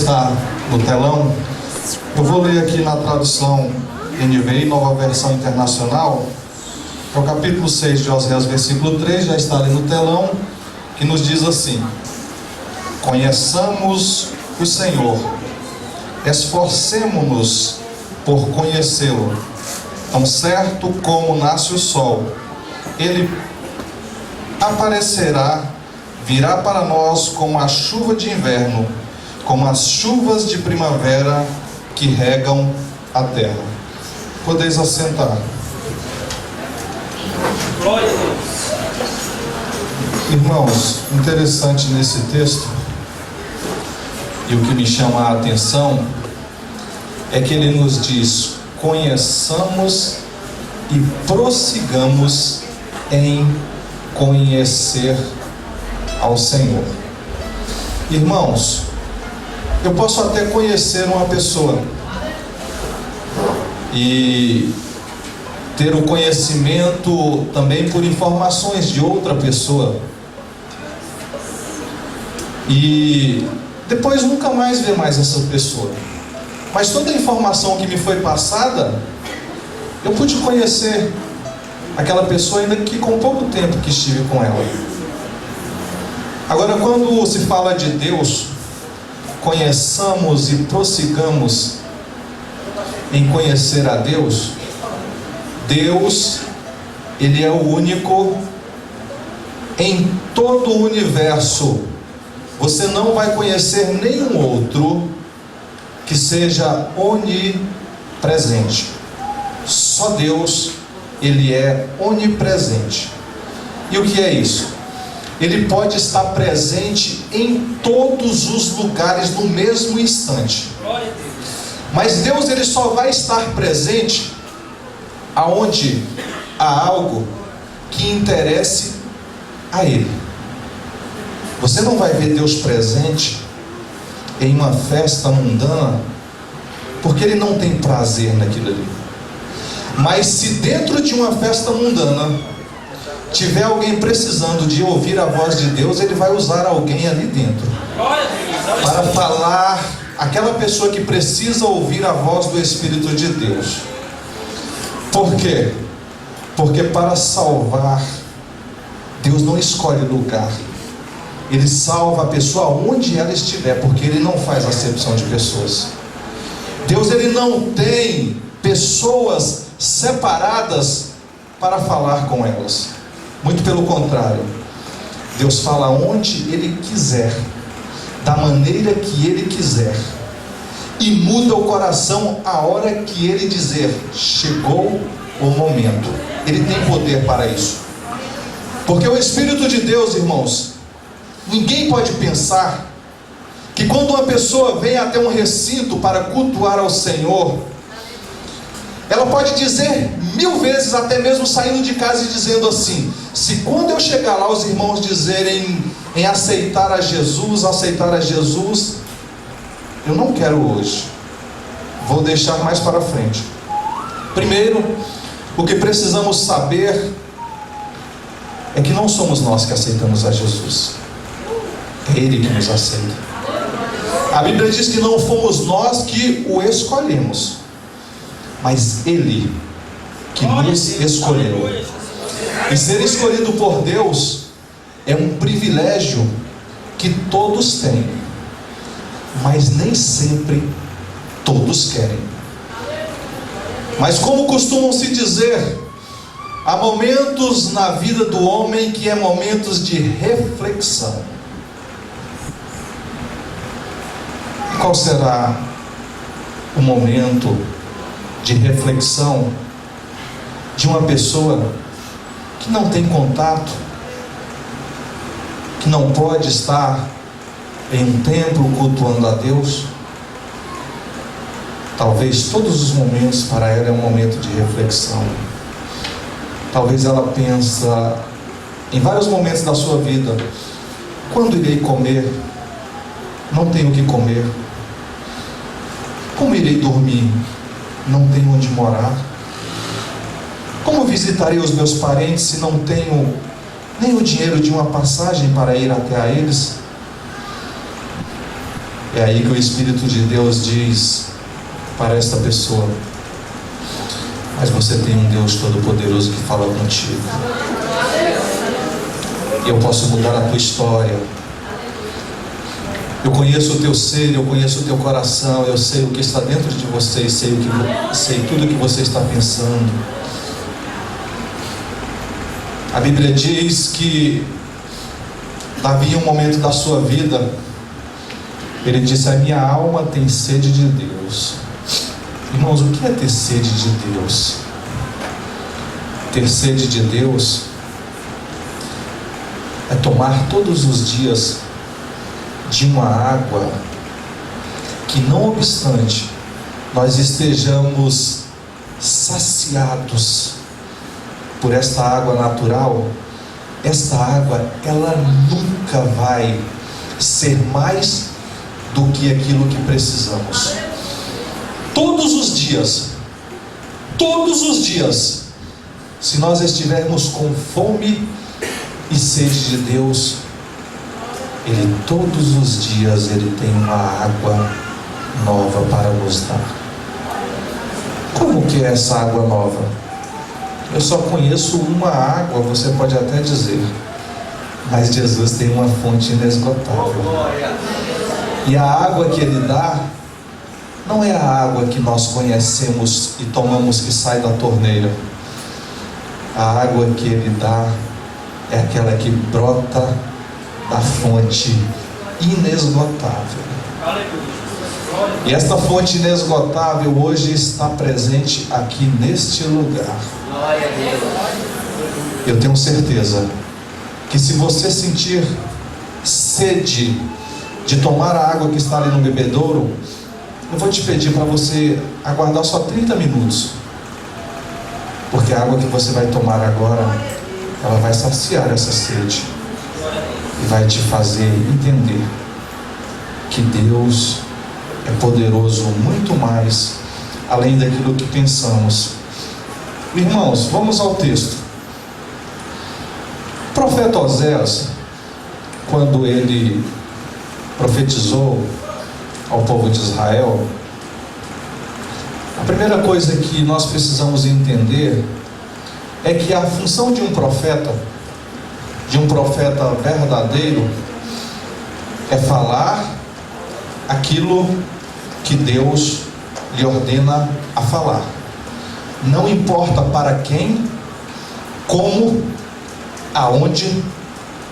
está no telão. Eu vou ler aqui na tradução NVI, Nova Versão Internacional, é o capítulo 6 de Oséias, versículo 3, já está ali no telão, que nos diz assim: conheçamos o Senhor, esforcemo-nos por conhecê-lo. Tão certo como nasce o sol, ele aparecerá, virá para nós como a chuva de inverno, como as chuvas de primavera que regam a terra. Podeis assentar. Glória a Deus. Irmãos, interessante nesse texto, e o que me chama a atenção, é que ele nos diz: conheçamos e prossigamos em conhecer ao Senhor. Irmãos, eu posso até conhecer uma pessoa e ter o conhecimento também por informações de outra pessoa, e depois nunca mais ver mais essa pessoa. Mas toda a informação que me foi passada, eu pude conhecer aquela pessoa ainda que com pouco tempo que estive com ela. Agora, quando se fala de Deus, conheçamos e prossigamos em conhecer a Deus. Deus, Ele é o único em todo o universo. Você não vai conhecer nenhum outro que seja onipresente. Só Deus, Ele é onipresente. E o que é isso? Ele pode estar presente em todos os lugares no mesmo instante. Mas Deus, Ele só vai estar presente aonde há algo que interesse a Ele. Você não vai ver Deus presente em uma festa mundana, porque Ele não tem prazer naquilo ali. Mas se dentro de uma festa mundana tiver alguém precisando de ouvir a voz de Deus, Ele vai usar alguém ali dentro para falar aquela pessoa que precisa ouvir a voz do Espírito de Deus. Por quê? Porque para salvar, Deus não escolhe lugar. Ele salva a pessoa onde ela estiver, porque Ele não faz acepção de pessoas. Deus, Ele não tem pessoas separadas para falar com elas. Muito pelo contrário, Deus fala onde Ele quiser, da maneira que Ele quiser, e muda o coração a hora que Ele dizer: chegou o momento. Ele tem poder para isso. Porque o Espírito de Deus, irmãos, ninguém pode pensar que quando uma pessoa vem até um recinto para cultuar ao Senhor, ela pode dizer 1000 vezes, até mesmo saindo de casa e dizendo assim: se quando eu chegar lá os irmãos dizerem em aceitar a Jesus, eu não quero hoje, vou deixar mais para frente. Primeiro, o que precisamos saber é que não somos nós que aceitamos a Jesus, é Ele que nos aceita. A Bíblia diz que não fomos nós que o escolhemos, mas Ele que nos escolheu. E ser escolhido por Deus é um privilégio que todos têm, mas nem sempre todos querem. Mas como costumam se dizer, há momentos na vida do homem que é momentos de reflexão. Qual será o momento de reflexão de uma pessoa que não tem contato, que não pode estar em um templo cultuando a Deus? Talvez todos os momentos para ela é um momento de reflexão. Talvez ela pensa em vários momentos da sua vida: quando irei comer? Não tenho o que comer. Como irei dormir? Não tenho onde morar. Como visitarei os meus parentes se não tenho nem o dinheiro de uma passagem para ir até a eles? É aí que o Espírito de Deus diz para esta pessoa: mas você tem um Deus Todo-Poderoso que fala contigo. Eu posso mudar a tua história. Eu conheço o teu ser, eu conheço o teu coração, eu sei o que está dentro de você, sei tudo o que você está pensando. A Bíblia diz que Davi, em um momento da sua vida, ele disse: a minha alma tem sede de Deus. Irmãos, o que é ter sede de Deus? Ter sede de Deus é tomar todos os dias de uma água que, não obstante nós estejamos saciados por esta água natural, esta água, ela nunca vai ser mais do que aquilo que precisamos. Todos os dias, se nós estivermos com fome e sede de Deus, Ele todos os dias Ele tem uma água nova para nos dar. Como que é essa água nova? Eu só conheço uma água, você pode até dizer, mas Jesus tem uma fonte inesgotável. E a água que Ele dá não é a água que nós conhecemos e tomamos que sai da torneira. A água que Ele dá é aquela que brota da fonte inesgotável. E esta fonte inesgotável hoje está presente aqui neste lugar. Eu tenho certeza que, se você sentir sede de tomar a água que está ali no bebedouro, eu vou te pedir para você aguardar só 30 minutos, porque a água que você vai tomar agora, ela vai saciar essa sede e vai te fazer entender que Deus é poderoso muito mais além daquilo que pensamos. Irmãos, vamos ao texto. O profeta Oséias, quando ele profetizou ao povo de Israel, a primeira coisa que nós precisamos entender é que a função de um profeta verdadeiro, é falar aquilo que Deus lhe ordena a falar. Não importa para quem, como, aonde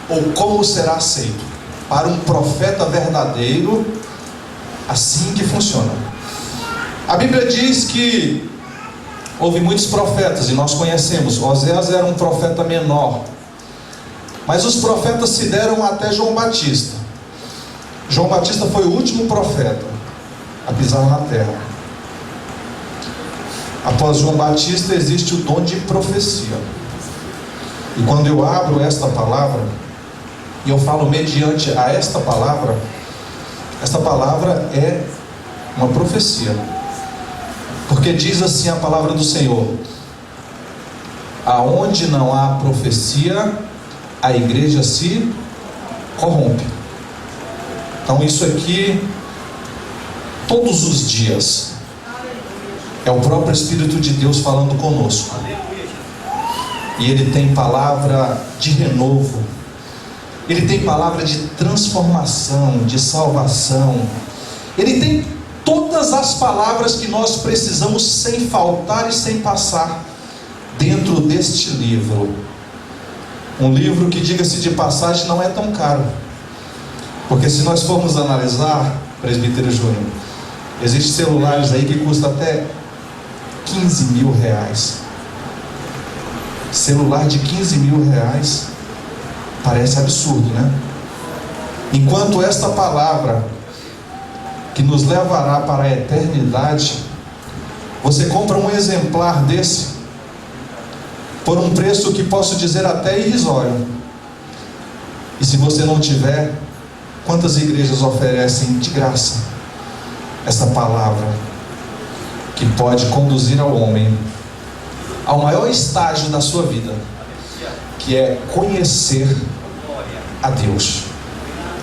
ou como será aceito. Para um profeta verdadeiro, assim que funciona. A Bíblia diz que houve muitos profetas, e nós conhecemos. Oséias era um profeta menor, mas os profetas se deram até João Batista. João Batista foi o último profeta a pisar na terra. Após João Batista existe o dom de profecia. E quando eu abro esta palavra e eu falo mediante a esta palavra é uma profecia. Porque diz assim a palavra do Senhor: aonde não há profecia, a igreja se corrompe. Então isso aqui, todos os dias, é o próprio Espírito de Deus falando conosco. E Ele tem palavra de renovo, Ele tem palavra de transformação, de salvação. Ele tem todas as palavras que nós precisamos, sem faltar e sem passar, dentro deste livro. Um livro que, diga-se de passagem, não é tão caro. Porque se nós formos analisar, presbítero Júnior, existem celulares aí que custam até 15 mil reais. Celular de 15 mil reais parece absurdo, né? Enquanto esta palavra, que nos levará para a eternidade, você compra um exemplar desse por um preço que posso dizer até irrisório. E se você não tiver, quantas igrejas oferecem de graça essa palavra que pode conduzir ao homem ao maior estágio da sua vida, que é conhecer a Deus.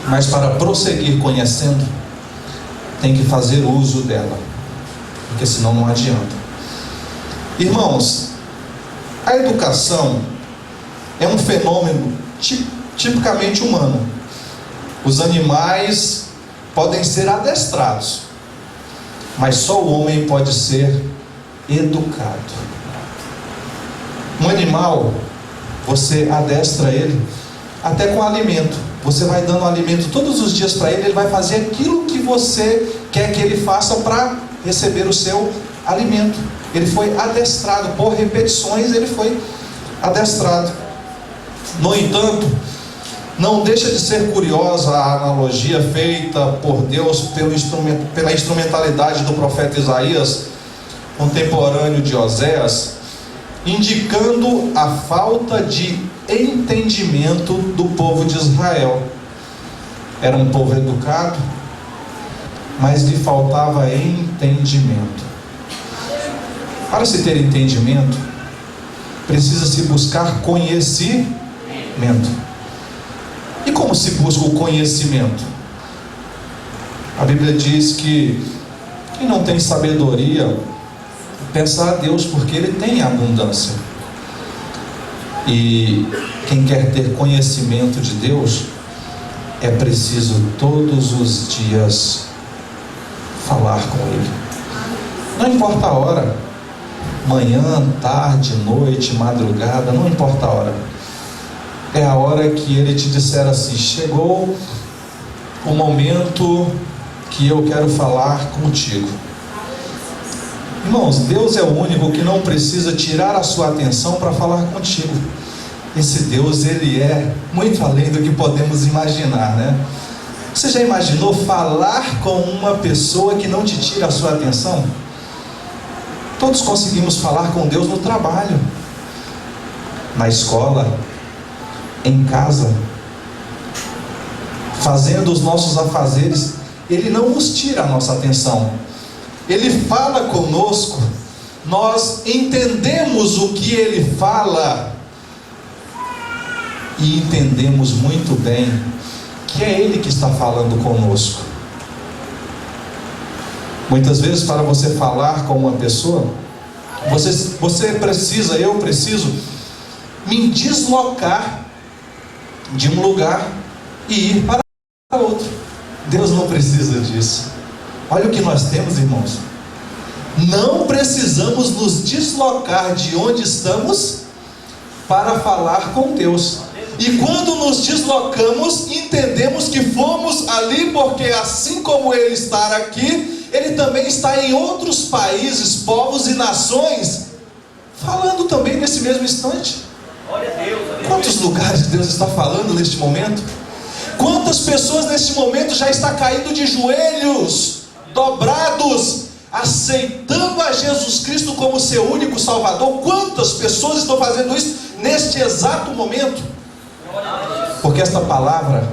Mas para prosseguir conhecendo, tem que fazer uso dela, porque senão não adianta. Irmãos, a educação é um fenômeno tipicamente humano. Os animais podem ser adestrados, mas só o homem pode ser educado. Um animal, você adestra ele até com alimento. Você vai dando alimento todos os dias para ele, ele vai fazer aquilo que você quer que ele faça para receber o seu alimento. Ele foi adestrado, por repetições ele foi adestrado. No entanto, não deixa de ser curiosa a analogia feita por Deus pela instrumentalidade do profeta Isaías, contemporâneo de Oséias, indicando a falta de entendimento do povo de Israel. Era um povo educado, mas lhe faltava entendimento. Para se ter entendimento, precisa-se buscar conhecimento. E como se busca o conhecimento? A Bíblia diz que quem não tem sabedoria, peça a Deus, porque Ele tem abundância. E quem quer ter conhecimento de Deus, é preciso todos os dias falar com Ele. Não importa a hora, manhã, tarde, noite, madrugada, não importa a hora. É a hora que Ele te disser assim: chegou o momento que eu quero falar contigo. Irmãos, Deus é o único que não precisa tirar a sua atenção para falar contigo. Esse Deus, Ele é muito além do que podemos imaginar, né? Você já imaginou falar com uma pessoa que não te tira a sua atenção? Todos conseguimos falar com Deus no trabalho, na escola, em casa, fazendo os nossos afazeres. Ele não nos tira a nossa atenção. Ele fala conosco, nós entendemos o que Ele fala e entendemos muito bem que é Ele que está falando conosco. Muitas vezes, para você falar com uma pessoa, eu preciso me deslocar de um lugar e ir para outro. Deus não precisa disso. Olha o que nós temos, irmãos. Não precisamos nos deslocar de onde estamos para falar com Deus. E quando nos deslocamos, entendemos que fomos ali, porque assim como Ele está aqui, Ele também está em outros países, povos e nações, falando também nesse mesmo instante. Quantos lugares Deus está falando neste momento? Quantas pessoas neste momento já está caindo de joelhos, dobrados, aceitando a Jesus Cristo como seu único Salvador? Quantas pessoas estão fazendo isso neste exato momento? Porque esta palavra,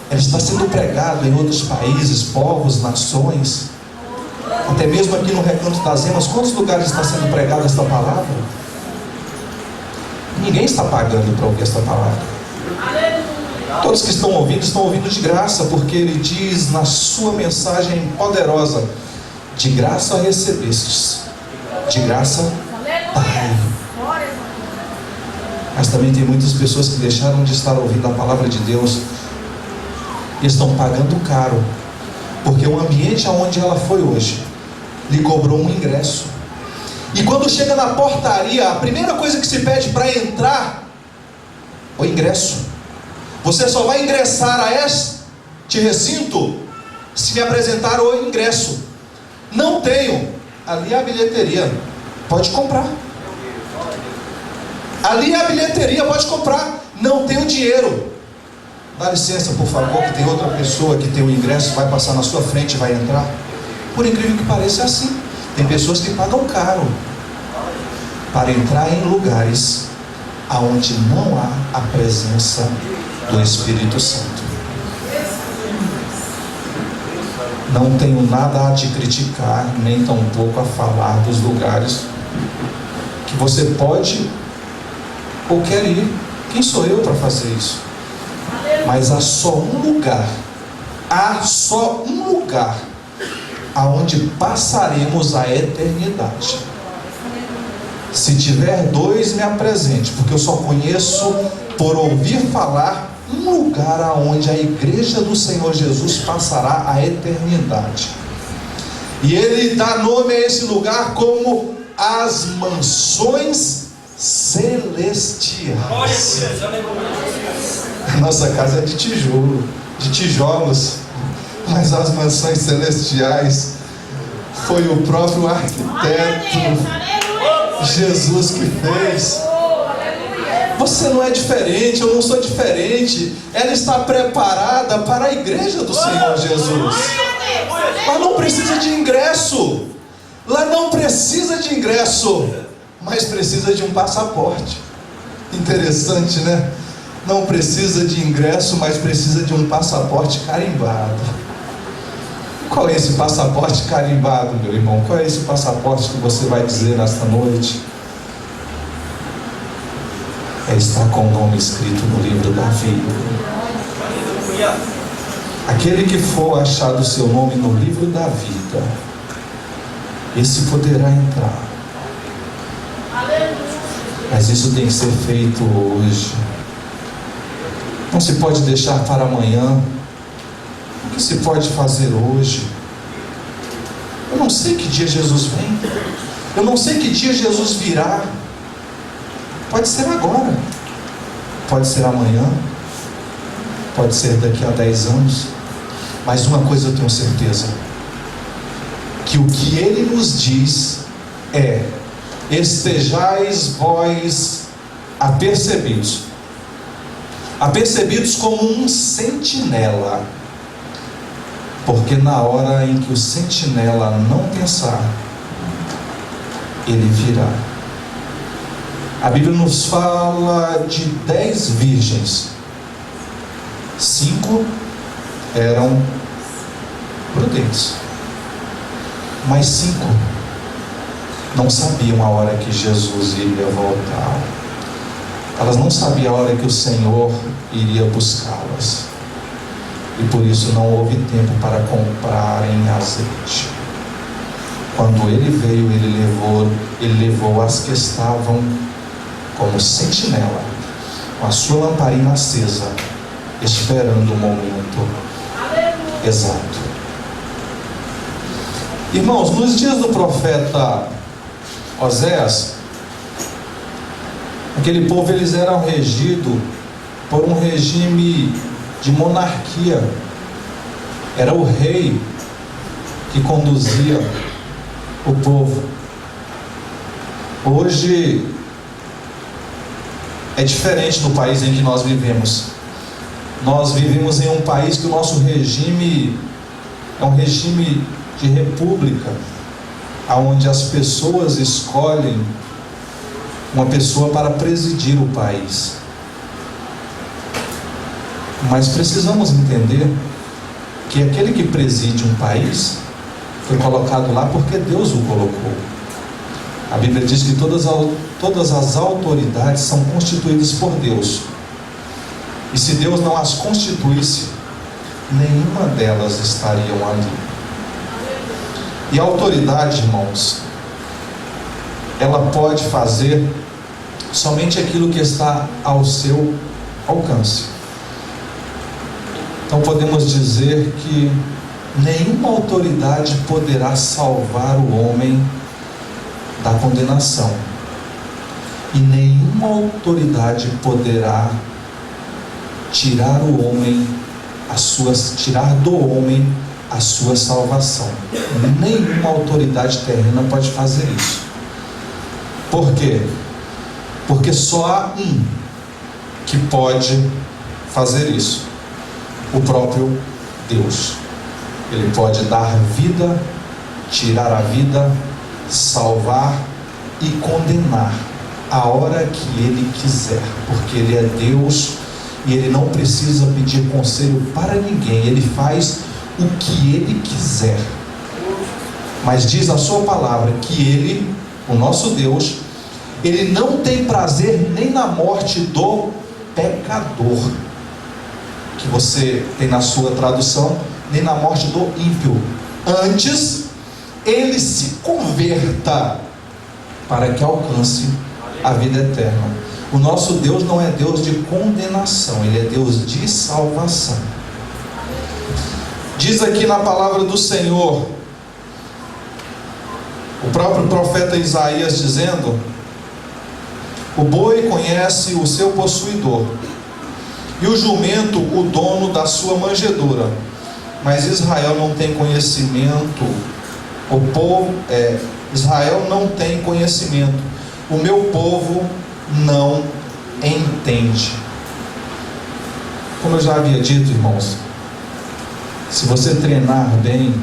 ela está sendo pregada em outros países, povos, nações, até mesmo aqui no Recanto das Emas. Quantos lugares está sendo pregada esta palavra? Ninguém está pagando para ouvir esta palavra. Todos que estão ouvindo de graça, porque Ele diz na sua mensagem poderosa: de graça recebestes, de graça dai. Mas também tem muitas pessoas que deixaram de estar ouvindo a palavra de Deus e estão pagando caro, porque o ambiente aonde ela foi hoje lhe cobrou um ingresso. E quando chega na portaria, a primeira coisa que se pede para entrar, o ingresso. Você só vai ingressar a este recinto se me apresentar o ingresso. Não tenho. Ali é a bilheteria, pode comprar. Ali é a bilheteria, pode comprar. Não tenho dinheiro. Dá licença, por favor, que tem outra pessoa que tem o ingresso, vai passar na sua frente e vai entrar. Por incrível que pareça, é assim. Tem pessoas que pagam caro para entrar em lugares aonde não há a presença do Espírito Santo. Não tenho nada a te criticar, nem tampouco a falar dos lugares que você pode ou quer ir. Quem sou eu para fazer isso? Mas há só um lugar aonde passaremos a eternidade. Se tiver dois, me apresente, porque eu só conheço por ouvir falar um lugar aonde a igreja do Senhor Jesus passará a eternidade. E ele dá nome a esse lugar como as mansões celestiais. A nossa casa é de tijolo, de tijolos, mas as mansões celestiais foi o próprio arquiteto Jesus que fez. Você não é diferente, eu não sou diferente. Ela está preparada para a igreja do Senhor Jesus. Lá não precisa de ingresso. Lá não precisa de ingresso, mas precisa de um passaporte. Interessante, né? Não precisa de ingresso, mas precisa de um passaporte carimbado. Qual é esse passaporte carimbado, meu irmão? Qual é esse passaporte que você vai dizer nesta noite? É estar com o nome escrito no livro da vida. Aquele que for achado o seu nome no livro da vida, esse poderá entrar. Mas isso tem que ser feito hoje. Não se pode deixar para amanhã. O que se pode fazer hoje? Eu não sei que dia Jesus vem. Eu não sei que dia Jesus virá. Pode ser agora. Pode ser amanhã. Pode ser daqui a 10 anos. Mas uma coisa eu tenho certeza: que o que Ele nos diz é: estejais vós apercebidos como um sentinela, porque na hora em que o sentinela não pensar, ele virá. A Bíblia nos fala de 10 virgens. 5 eram prudentes, mas 5 não sabiam a hora que Jesus iria voltar. Elas não sabiam a hora que o Senhor iria buscá-las, e por isso não houve tempo para comprarem azeite. Quando ele veio, ele levou as que estavam como sentinela, com a sua lamparina acesa, esperando o momento exato. Irmãos, nos dias do profeta Oséias, aquele povo, eles eram regidos por um regime de monarquia. Era o rei que conduzia o povo. Hoje é diferente do país em que nós vivemos. Nós vivemos em um país que o nosso regime é um regime de república, onde as pessoas escolhem uma pessoa para presidir o país. Mas precisamos entender que aquele que preside um país foi colocado lá porque Deus o colocou. A Bíblia diz que todas as autoridades são constituídas por Deus. E se Deus não as constituísse, nenhuma delas estariam ali. E a autoridade, irmãos, ela pode fazer somente aquilo que está ao seu alcance. Então podemos dizer que nenhuma autoridade poderá salvar o homem da condenação, e nenhuma autoridade poderá tirar do homem a sua salvação. Nenhuma autoridade terrena pode fazer isso. Por quê? Porque só há um que pode fazer isso: o próprio Deus. Ele pode dar vida, tirar a vida, salvar e condenar a hora que Ele quiser, porque Ele é Deus e Ele não precisa pedir conselho para ninguém. Ele faz o que Ele quiser. Mas diz a sua palavra que Ele, o nosso Deus, Ele não tem prazer nem na morte do pecador, que você tem na sua tradução, nem na morte do ímpio. Antes, ele se converta para que alcance a vida eterna. O nosso Deus não é Deus de condenação, Ele é Deus de salvação. Diz aqui na palavra do Senhor, o próprio profeta Isaías dizendo: o boi conhece o seu possuidor, e o jumento o dono da sua manjedoura, mas Israel não tem conhecimento. Israel não tem conhecimento, o meu povo não entende. Como eu já havia dito, irmãos, se você treinar bem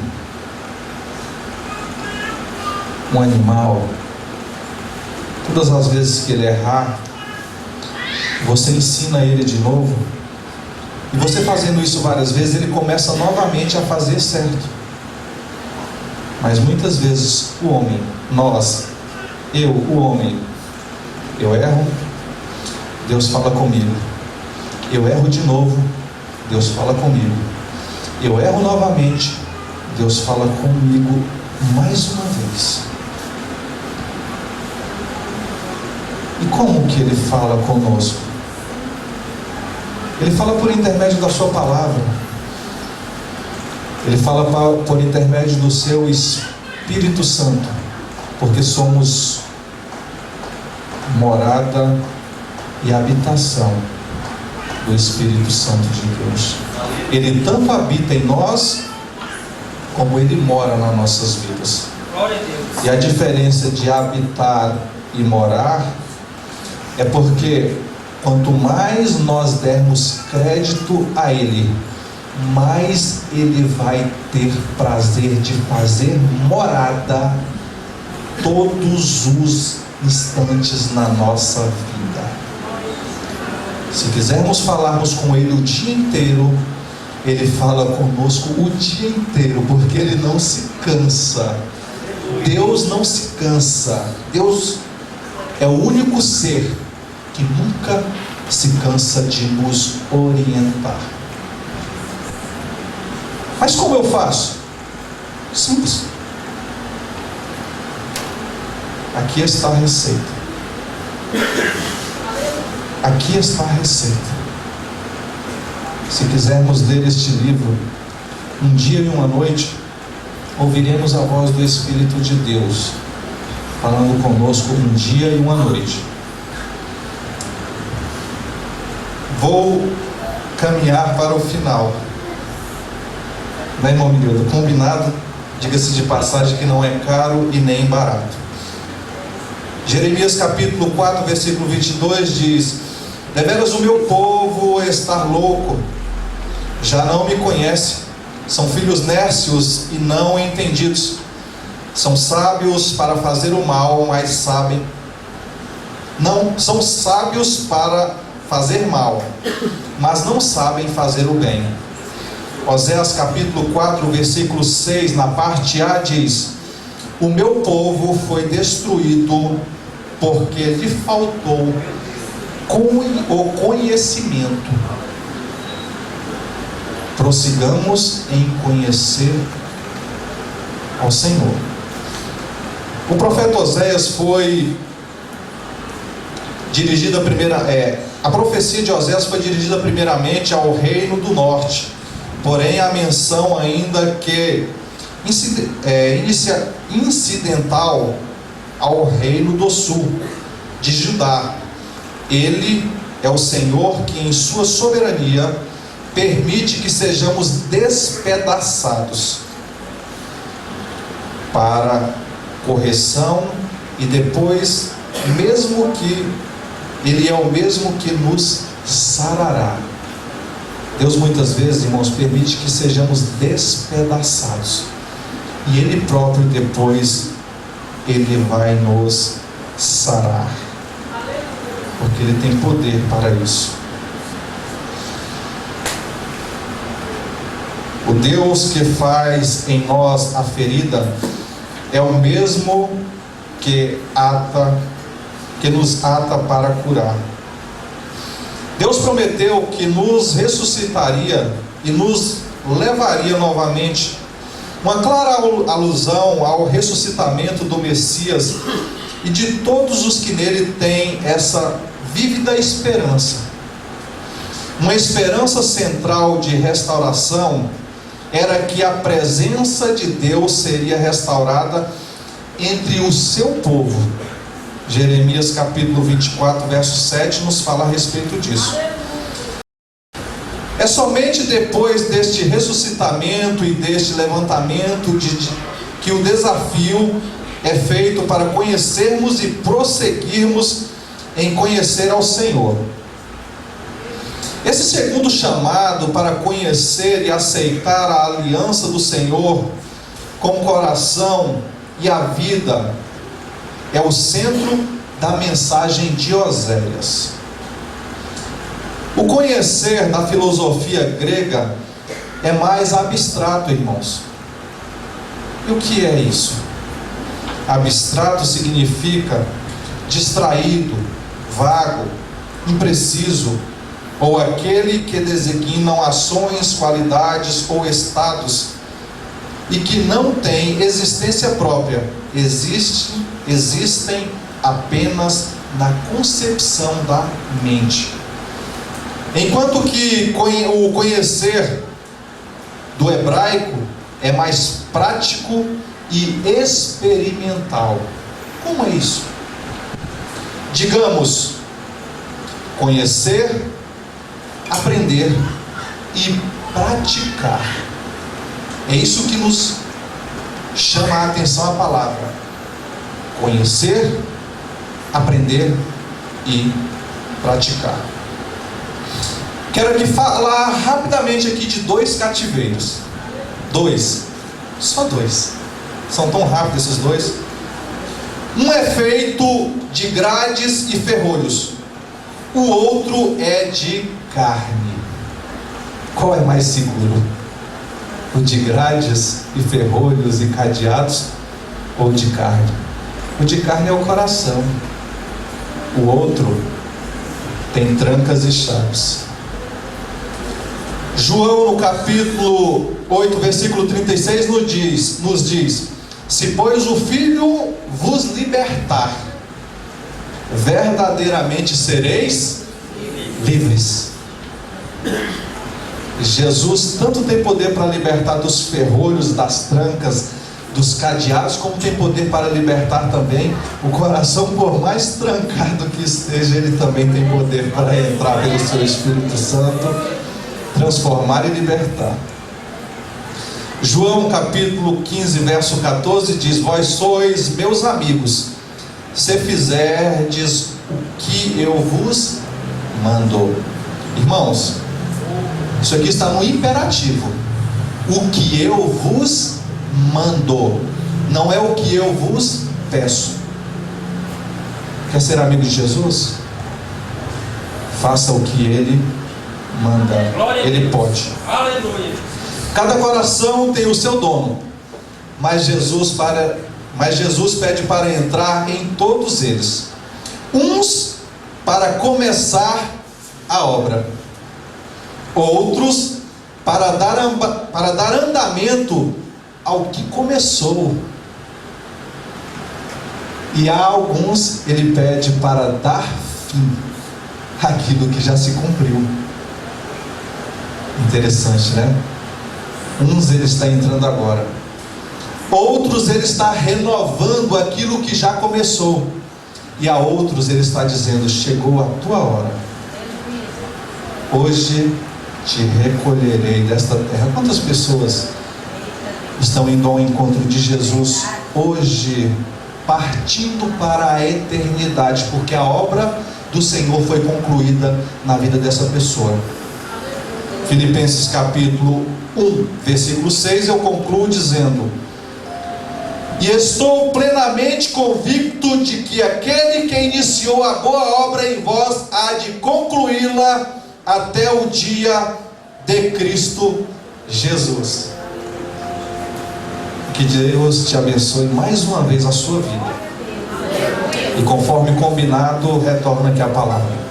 um animal, todas as vezes que ele errar, você ensina ele de novo, e você fazendo isso várias vezes, ele começa novamente a fazer certo. Mas muitas vezes o homem, eu erro, Deus fala comigo. Eu erro de novo, Deus fala comigo. Eu erro novamente, Deus fala comigo mais uma vez. E como que Ele fala conosco? Ele fala por intermédio da sua palavra. Ele fala por intermédio do seu Espírito Santo, porque somos morada e habitação do Espírito Santo de Deus. Ele tanto habita em nós, como Ele mora nas nossas vidas. E a diferença de habitar e morar é porque quanto mais nós dermos crédito a Ele, mais Ele vai ter prazer de fazer morada todos os instantes na nossa vida. Se quisermos falarmos com Ele o dia inteiro, Ele fala conosco o dia inteiro, porque Ele não se cansa. Deus não se cansa. Deus é o único ser que nunca se cansa de nos orientar. Mas como eu faço? Simples. Aqui está a receita. Aqui está a receita. Se quisermos ler este livro, um dia e uma noite, ouviremos a voz do Espírito de Deus falando conosco um dia e uma noite. Vou caminhar para o final. Né, irmão Milildo? Combinado? Diga-se de passagem que não é caro e nem barato. Jeremias capítulo 4, versículo 22 diz: deveras o meu povo está louco, já não me conhece, são filhos nércios e não entendidos, são sábios para fazer o mal, mas sabem, não, são sábios para fazer mal, mas não sabem fazer o bem. Oséias capítulo 4, versículo 6, na parte A diz: o meu povo foi destruído porque lhe faltou o conhecimento. Prossigamos em conhecer ao Senhor. O profeta Oséias foi dirigida a profecia de Oséias foi dirigida primeiramente ao reino do norte, porém a menção ainda que incidental ao reino do sul, de Judá. Ele é o Senhor que em sua soberania permite que sejamos despedaçados para correção, e depois, mesmo que Ele é o mesmo que nos sarará. Deus muitas vezes, irmãos, permite que sejamos despedaçados, e Ele próprio depois, Ele vai nos sarar, porque Ele tem poder para isso. O Deus que faz em nós a ferida é o mesmo que nos ata para curar. Deus prometeu que nos ressuscitaria e nos levaria novamente Uma clara alusão ao ressuscitamento do Messias e de todos os que nele têm essa vívida esperança. Uma esperança central de restauração era que a presença de Deus seria restaurada entre o seu povo. Jeremias capítulo 24, verso 7 nos fala a respeito disso. É somente depois deste ressuscitamento e deste levantamento que o desafio é feito para conhecermos e prosseguirmos em conhecer ao Senhor. Esse segundo chamado para conhecer e aceitar a aliança do Senhor com o coração e a vida é o centro da mensagem de Oséias. O conhecer na filosofia grega é mais abstrato, irmãos. E o que é isso? Abstrato significa distraído, vago, impreciso, ou aquele que designam ações, qualidades ou estados e que não tem existência própria, existem apenas na concepção da mente. Enquanto que o conhecer do hebraico é mais prático e experimental. Como é isso? Digamos, conhecer, aprender e praticar. É isso que nos chama a atenção a palavra. Conhecer, aprender e praticar. Quero aqui falar rapidamente aqui de 2 cativeiros. 2. Só 2. São tão rápidos esses 2. Um é feito de grades e ferrolhos. O outro é de carne. Qual é mais seguro? O de grades e ferrolhos e cadeados ou de carne? O de carne é o coração. O outro tem trancas e chaves. João, no capítulo 8, versículo 36, nos diz: se pois o Filho vos libertar, verdadeiramente sereis livres. Jesus tanto tem poder para libertar dos ferrolhos, das trancas, dos cadeados, como tem poder para libertar também o coração, por mais trancado que esteja, ele também tem poder para entrar pelo seu Espírito Santo, transformar e libertar. João capítulo 15, verso 14 diz: vós sois meus amigos, se fizerdes o que eu vos mando. Irmãos, isso aqui está no imperativo. O que eu vos mando, não é o que eu vos peço. Quer ser amigo de Jesus? Faça o que Ele manda. Ele pode. Aleluia. Cada coração tem o seu dono, mas Jesus pede para entrar em todos eles. Uns para começar a obra, outros para dar andamento ao que começou, e a alguns Ele pede para dar fim àquilo que já se cumpriu. Interessante, né? Uns Ele está entrando agora, outros Ele está renovando aquilo que já começou, e a outros Ele está dizendo: chegou a tua hora, hoje te recolherei desta terra. Quantas pessoas estão indo ao encontro de Jesus hoje, partindo para a eternidade, porque a obra do Senhor foi concluída na vida dessa pessoa? Filipenses capítulo 1, versículo 6, eu concluo dizendo: e estou plenamente convicto de que aquele que iniciou a boa obra em vós há de concluí-la até o dia de Cristo Jesus. Que Deus te abençoe mais uma vez a sua vida, e conforme combinado, retorna aqui a palavra.